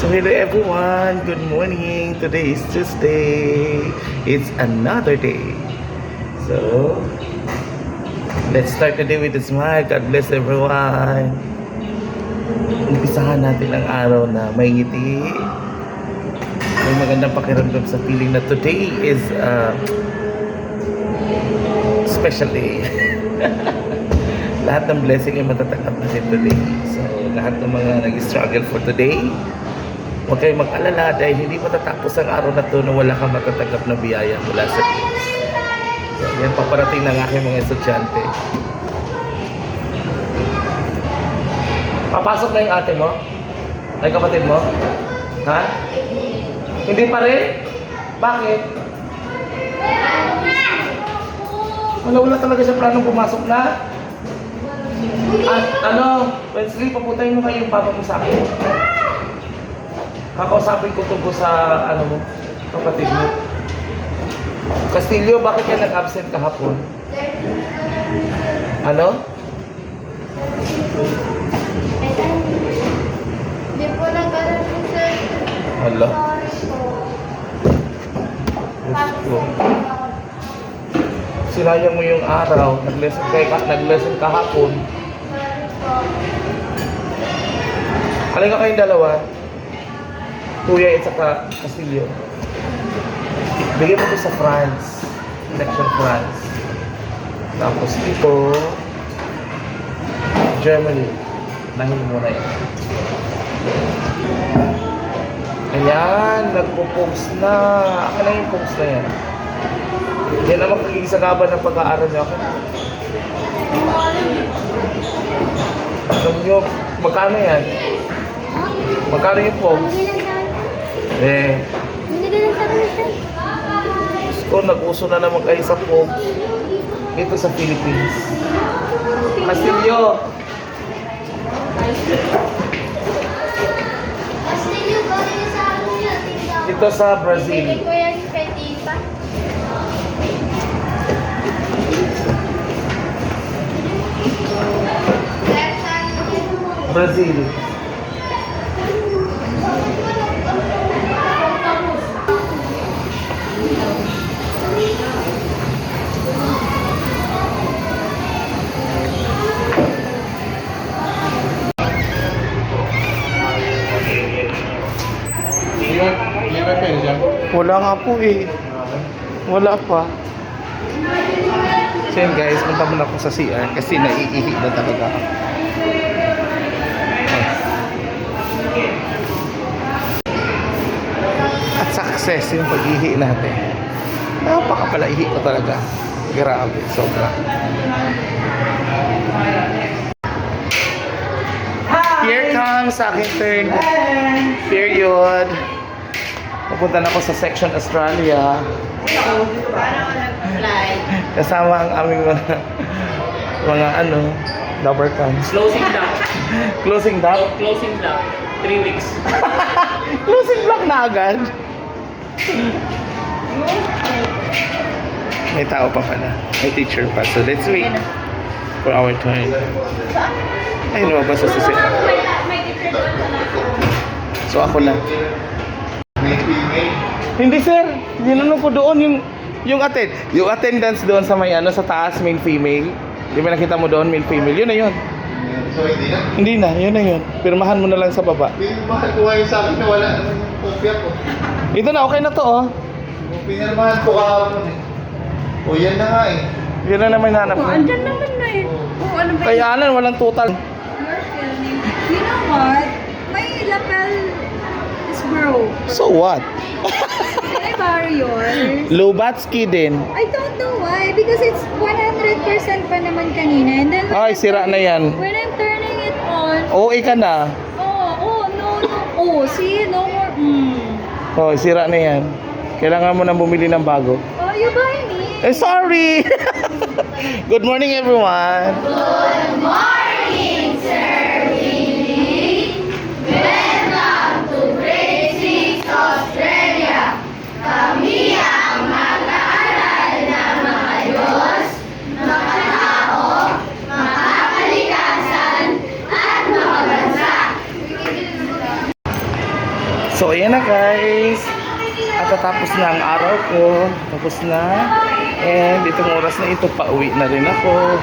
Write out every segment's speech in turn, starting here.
So hello everyone, good morning. Today is Tuesday. It's another day. So let's start the day with a smile. God bless everyone. Umpisahan natin ang araw na may ngiti. May magandang pakiramdam sa feeling na today is a special day. Lahat ng blessing ay matatanggap natin today. So lahat ng mga nag-struggle for today, huwag kayong mag-alala dahil hindi matatapos ang araw na to na wala kang matatanggap na biyaya mula sa Diyos. So, yan paparating ng aking mga estudyante. Papasok na yung ate mo? Ay kapatid mo? Ha? Hindi pa rin? Bakit? Wala talaga siya planong pumasok na? At ano, Wednesday, paputayin mo kayo yung papa mo sa akin. Kakausapin ko tungkol sa, ano mo, kapatid mo. Castillo, bakit ka nag-absent kahapon? Ano? Hindi po nag-aral sir. Hala. Sinayang mo yung araw, nag-lesson kahapon. Alin ka kayong dalawa? Kuya at saka Castillo. Bigyan mo ko sa France. Section France. Tapos dito, Germany. Nahin mo na yan. Ayan, nagpo-post na. Akin na yung post na yan. Yan naman kagisagaban ng pag-aaral niyo. Alam nyo, magkano yan? Magkano yung post? Hindi ka lang sabi sir. Ko, nag-uso na naman kayo sa post dito sa Philippines. Castillo! Castillo, galing sa ano niya, tingnan. Dito sa Brazil. Hindi ko yan kay tita. Brazil. Wala nga po eh. Wala pa. So yun guys, punta muna ako sa CR kasi naiihi na talaga ako. At success yung pag-ihi natin. Napakapalaihi ko talaga. Grabe, sobra. Here comes aking third period. Pupunta na ako sa Section Australia. Kasama ang aming mga ano, rubber cans. Closing block. Closing dock? Closing block. 3 weeks. Closing block na agad. May tao pa pala. May teacher pa. So let's wait for our turn. Ay, lumabas sa susi. So ako na. Hindi sir, ginanong ko doon yung attendance doon sa may ano sa taas, male female. Di ba nakita mo doon male female? Yun na yun. So hindi na? Hindi na, yun na yun. Pirmahan mo na lang sa baba. Pinirmahan ko ngayon sa akin na wala naman yung kopya ko. Ito na, okay na to oh. Pinirmahan ko kahapon eh. O yan na nga eh. Yun na naman hanap mo. Andyan naman na eh. Oh, ano ba Kaya alan, walang total. your filming? You know what? May lapel is broke. So what? Can I borrow yours? Lubatsky din. I don't know why. Because it's 100% pa naman kanina. And then Ay, sira na yan. when I'm turning it on, OA ka na. no. Oh, see? No more. Oh, sira na yan. Kailangan mo nang bumili ng bago. Oh, you buy me. Eh, sorry! Good morning, everyone! Good morning, sir. Welcome to Grade 6 Australia. Kami ang mag-aaral na maayos, makatao, makakalikasan, at makabansa. So, ayan na guys. At tatapos na ang araw ko. Tapos na. And itong oras na ito, pauwi na rin ako.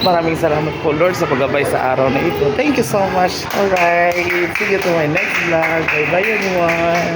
Maraming salamat po Lord sa paggabay sa araw na ito. Thank you so much. Alright. See you to my next vlog. Bye bye everyone.